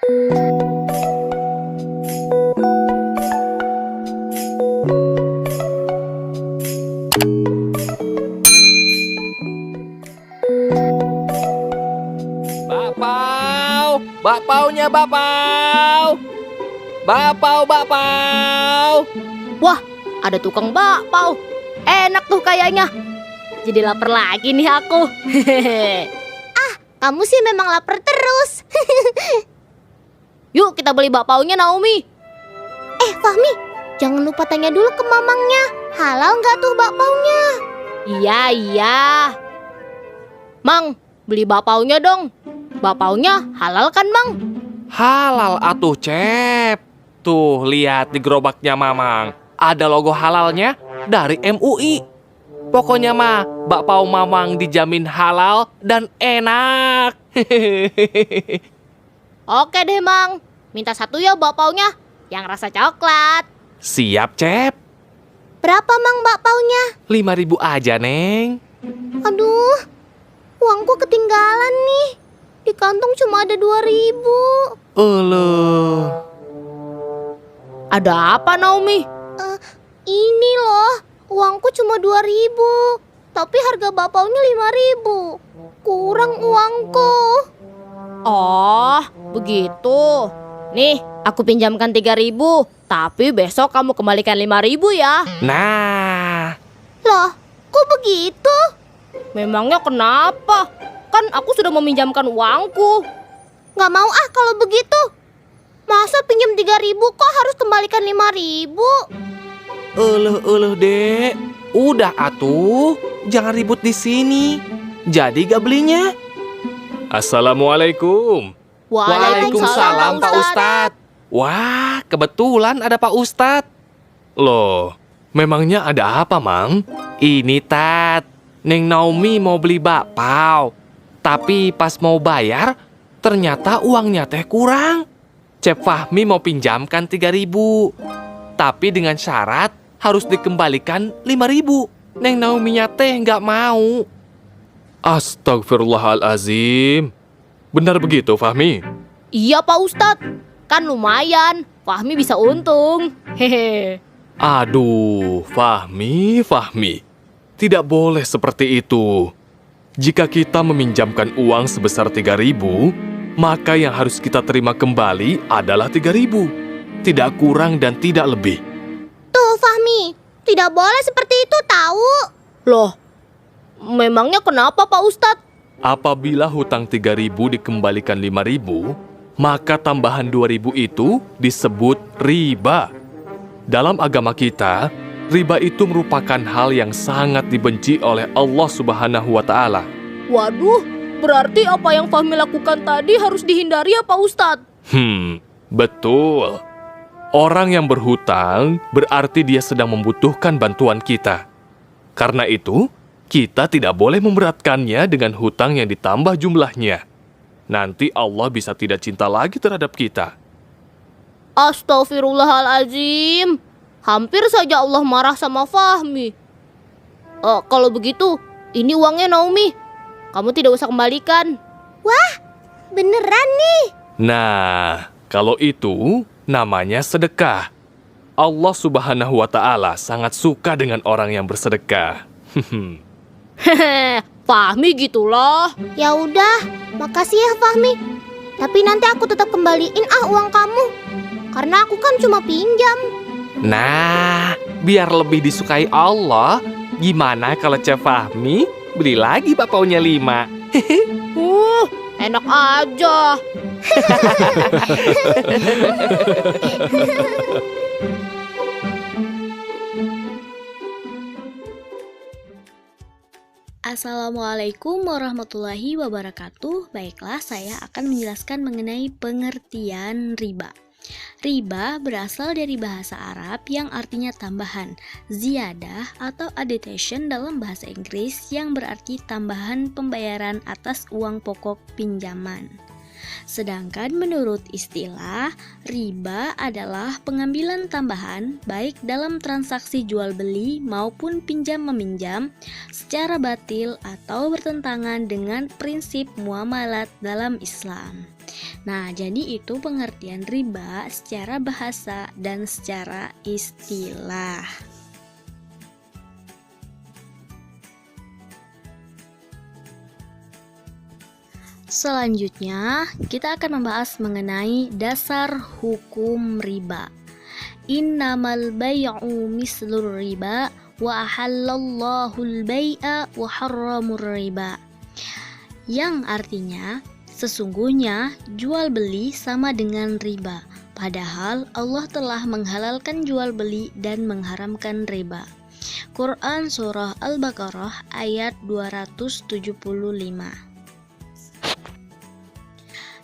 Bakpao, bakpaunya bakpao. Bakpao, bakpao. Wah, ada tukang bakpao. Enak tuh kayaknya. Jadi lapar lagi nih aku. Kamu sih memang lapar terus. Yuk kita beli bakpaonya Naomi. Fahmi, jangan lupa tanya dulu ke mamangnya. Halal nggak tuh bakpaunya? Iya. Mang, beli bakpaonya dong. Bakpaonya halal kan, Mang? Halal atuh, Cep. Tuh, lihat di gerobaknya Mamang. Ada logo halalnya dari MUI. Pokoknya mah, bakpao Mamang dijamin halal dan enak. Oke deh, Mang. Minta satu ya bakpaonya yang rasa coklat. Siap, Cep. Berapa mang bakpaunya? 5.000 aja, Neng. Aduh, uangku ketinggalan nih. Di kantong cuma ada 2.000. Eluh. Ada apa, Naomi? Ini loh, uangku cuma 2.000. Tapi harga bakpaunya 5.000. Kurang uangku. Oh, begitu. Nih, aku pinjamkan 3.000. Tapi besok kamu kembalikan 5.000 ya. Nah, Loh, kok begitu? Memangnya kenapa? Kan aku sudah meminjamkan uangku. Nggak mau kalau begitu. Masa pinjam 3.000 kok harus kembalikan 5.000? eluh, Dek. Udah atuh, jangan ribut di sini. Jadi gak belinya? Assalamualaikum. Waalaikumsalam, Pak Ustadz. Wah, kebetulan ada Pak Ustadz. Loh, memangnya ada apa, Mang? Ini, Tat. Neng Naomi mau beli bakpao. Tapi pas mau bayar, ternyata uangnya teh kurang. Cep Fahmi mau pinjamkan 3.000. Tapi dengan syarat harus dikembalikan 5.000. Neng Naomi-nya teh nggak mau. Astagfirullahalazim. Benar begitu, Fahmi? Iya, Pak Ustadz. Kan lumayan. Fahmi bisa untung. Hehe. Aduh, Fahmi. Tidak boleh seperti itu. Jika kita meminjamkan uang sebesar 3.000, maka yang harus kita terima kembali adalah 3.000. Tidak kurang dan tidak lebih. Tuh Fahmi, tidak boleh seperti itu tahu. Loh, memangnya kenapa, Pak Ustadz? Apabila hutang 3.000 dikembalikan 5.000, maka tambahan 2.000 itu disebut riba. Dalam agama kita, riba itu merupakan hal yang sangat dibenci oleh Allah Subhanahu wa Ta'ala. Waduh, berarti apa yang Fahmi lakukan tadi harus dihindari ya, Pak Ustadz? Betul. Orang yang berhutang berarti dia sedang membutuhkan bantuan kita. Karena itu, kita tidak boleh memberatkannya dengan hutang yang ditambah jumlahnya. Nanti Allah bisa tidak cinta lagi terhadap kita. Astagfirullahalazim. Hampir saja Allah marah sama Fahmi. Kalau begitu, ini uangnya Naomi. Kamu tidak usah kembalikan. Wah, beneran nih. Nah, kalau itu namanya sedekah. Allah Subhanahu wa Ta'ala sangat suka dengan orang yang bersedekah. Hehe, Fahmi gitulah. Ya udah, makasih ya Fahmi. Tapi nanti aku tetap kembaliin uang kamu. Karena aku kan cuma pinjam. Nah, biar lebih disukai Allah, gimana kalau Cep Fahmi beli lagi bakpaunya 5? Enak aja. Assalamualaikum warahmatullahi wabarakatuh. Baiklah, saya akan menjelaskan mengenai pengertian riba. Riba berasal dari bahasa Arab yang artinya tambahan, ziyadah atau addition dalam bahasa Inggris yang berarti tambahan pembayaran atas uang pokok pinjaman. Sedangkan menurut istilah, riba adalah pengambilan tambahan baik dalam transaksi jual beli maupun pinjam meminjam secara batil atau bertentangan dengan prinsip muamalat dalam Islam. Nah, jadi itu pengertian riba secara bahasa dan secara istilah. Selanjutnya, kita akan membahas mengenai dasar hukum riba. Innamal bay'u mislur riba wa ahallallahu al-bay'a wa harramur riba. Yang artinya, sesungguhnya jual beli sama dengan riba, padahal Allah telah menghalalkan jual beli dan mengharamkan riba. Quran Surah Al-Baqarah ayat 275.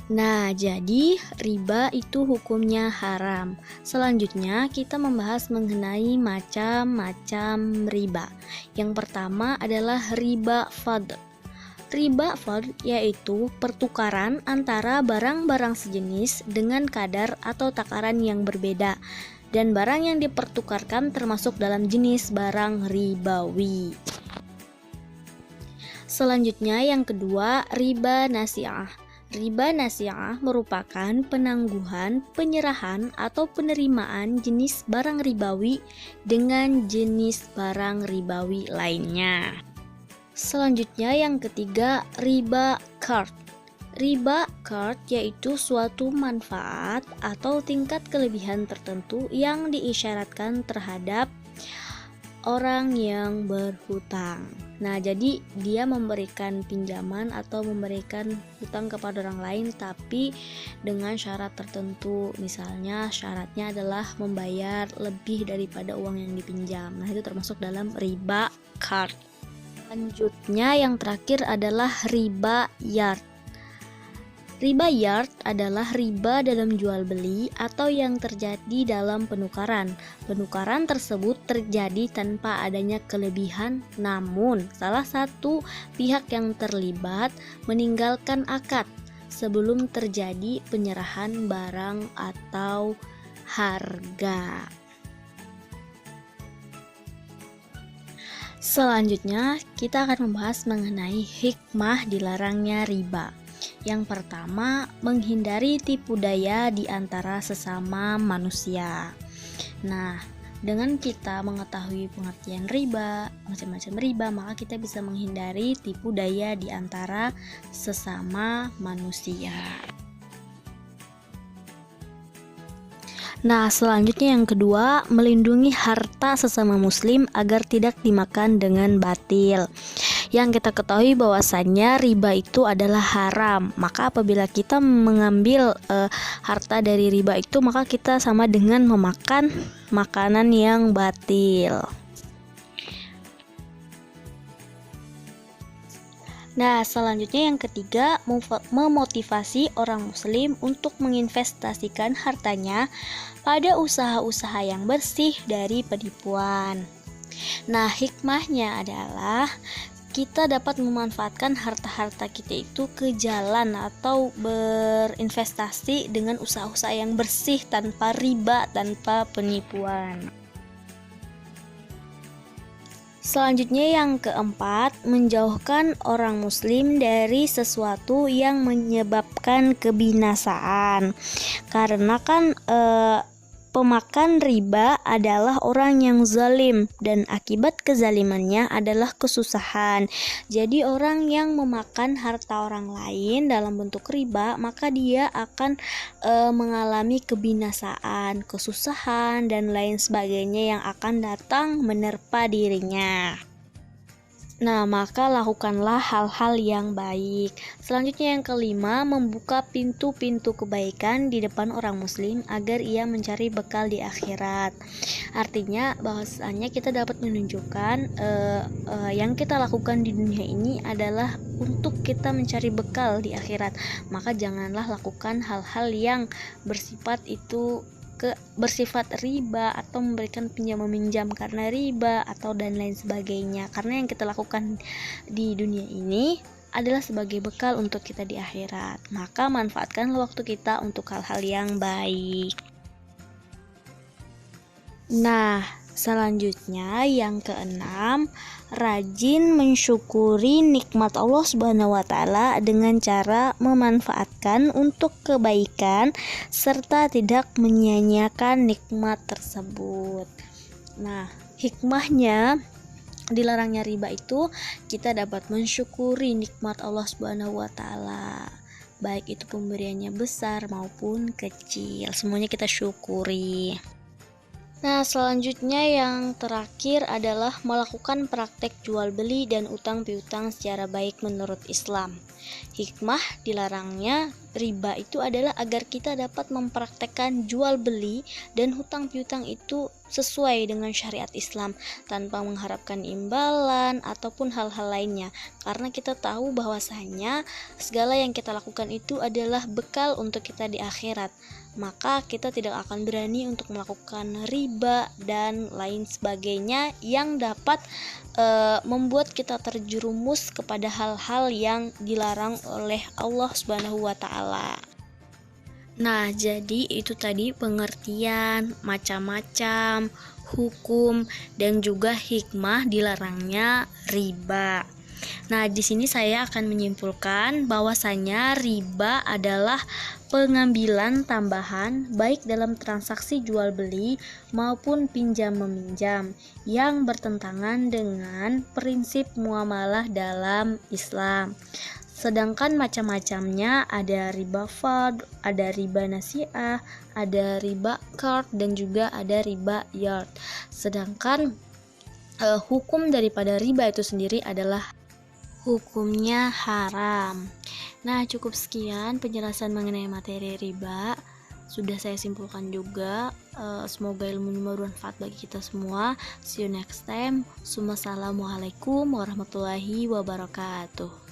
Nah, jadi riba itu hukumnya haram. Selanjutnya kita membahas mengenai macam-macam riba. Yang pertama adalah riba fadl. Riba fadl yaitu pertukaran antara barang-barang sejenis dengan kadar atau takaran yang berbeda. Dan barang yang dipertukarkan termasuk dalam jenis barang ribawi. Selanjutnya yang kedua, riba nasi'ah. Riba nasi'ah merupakan penangguhan, penyerahan, atau penerimaan jenis barang ribawi dengan jenis barang ribawi lainnya. Selanjutnya yang ketiga, riba qard. Riba qard yaitu suatu manfaat atau tingkat kelebihan tertentu yang diisyaratkan terhadap orang yang berhutang. Nah, jadi dia memberikan pinjaman atau memberikan hutang kepada orang lain tapi dengan syarat tertentu. Misalnya syaratnya adalah membayar lebih daripada uang yang dipinjam. Nah, itu termasuk dalam riba qard. Selanjutnya yang terakhir adalah riba yard. Riba yard adalah riba dalam jual beli atau yang terjadi dalam penukaran. Penukaran tersebut terjadi tanpa adanya kelebihan, namun salah satu pihak yang terlibat meninggalkan akad sebelum terjadi penyerahan barang atau harga. Selanjutnya, kita akan membahas mengenai hikmah dilarangnya riba. Yang pertama, menghindari tipu daya di antara sesama manusia. Nah, dengan kita mengetahui pengertian riba, macam-macam riba, maka kita bisa menghindari tipu daya di antara sesama manusia. Nah, selanjutnya yang kedua, melindungi harta sesama muslim agar tidak dimakan dengan batil. Yang kita ketahui bahwasannya riba itu adalah haram. Maka apabila kita mengambil harta dari riba itu, maka kita sama dengan memakan makanan yang batil. Nah, selanjutnya yang ketiga, memotivasi orang muslim untuk menginvestasikan hartanya pada usaha-usaha yang bersih dari penipuan. Nah, hikmahnya adalah kita dapat memanfaatkan harta-harta kita itu ke jalan atau berinvestasi dengan usaha-usaha yang bersih tanpa riba, tanpa penipuan. Selanjutnya yang keempat, menjauhkan orang muslim dari sesuatu yang menyebabkan kebinasaan. Karena kan pemakan riba adalah orang yang zalim dan akibat kezalimannya adalah kesusahan. Jadi orang yang memakan harta orang lain dalam bentuk riba, maka dia akan mengalami kebinasaan, kesusahan dan lain sebagainya yang akan datang menerpa dirinya. Nah, maka lakukanlah hal-hal yang baik. Selanjutnya yang kelima, membuka pintu-pintu kebaikan di depan orang muslim agar ia mencari bekal di akhirat. Artinya bahwasanya kita dapat menunjukkan yang kita lakukan di dunia ini adalah untuk kita mencari bekal di akhirat. Maka janganlah lakukan hal-hal yang bersifat riba atau memberikan pinjam meminjam karena riba atau dan lain sebagainya, karena yang kita lakukan di dunia ini adalah sebagai bekal untuk kita di akhirat. Maka manfaatkan waktu kita untuk hal-hal yang baik. Nah, Selanjutnya yang keenam, rajin mensyukuri nikmat Allah Subhanahu wa taala dengan cara memanfaatkan untuk kebaikan serta tidak menyia-nyiakan nikmat tersebut. Nah, hikmahnya dilarangnya riba itu kita dapat mensyukuri nikmat Allah Subhanahu wa taala. Baik itu pemberiannya besar maupun kecil, semuanya kita syukuri. Nah, selanjutnya yang terakhir adalah melakukan praktek jual beli dan utang piutang secara baik menurut Islam. Hikmah dilarangnya riba itu adalah agar kita dapat mempraktekkan jual beli dan hutang piutang itu sesuai dengan syariat Islam tanpa mengharapkan imbalan ataupun hal-hal lainnya, karena kita tahu bahwasanya segala yang kita lakukan itu adalah bekal untuk kita di akhirat. Maka kita tidak akan berani untuk melakukan riba dan lain sebagainya yang dapat membuat kita terjerumus kepada hal-hal yang dilarang oleh Allah Subhanahu wa taala. Nah, jadi itu tadi pengertian macam-macam hukum dan juga hikmah dilarangnya riba. Nah, di sini saya akan menyimpulkan bahwasanya riba adalah pengambilan tambahan baik dalam transaksi jual beli maupun pinjam meminjam yang bertentangan dengan prinsip muamalah dalam Islam. Sedangkan macam-macamnya ada riba fard, ada riba nasiah, ada riba qard dan juga ada riba yard. Sedangkan hukum daripada riba itu sendiri adalah hukumnya haram. Nah, cukup sekian penjelasan mengenai materi riba. Sudah saya simpulkan juga. Semoga ilmunya bermanfaat bagi kita semua. See you next time. Wassalamualaikum warahmatullahi wabarakatuh.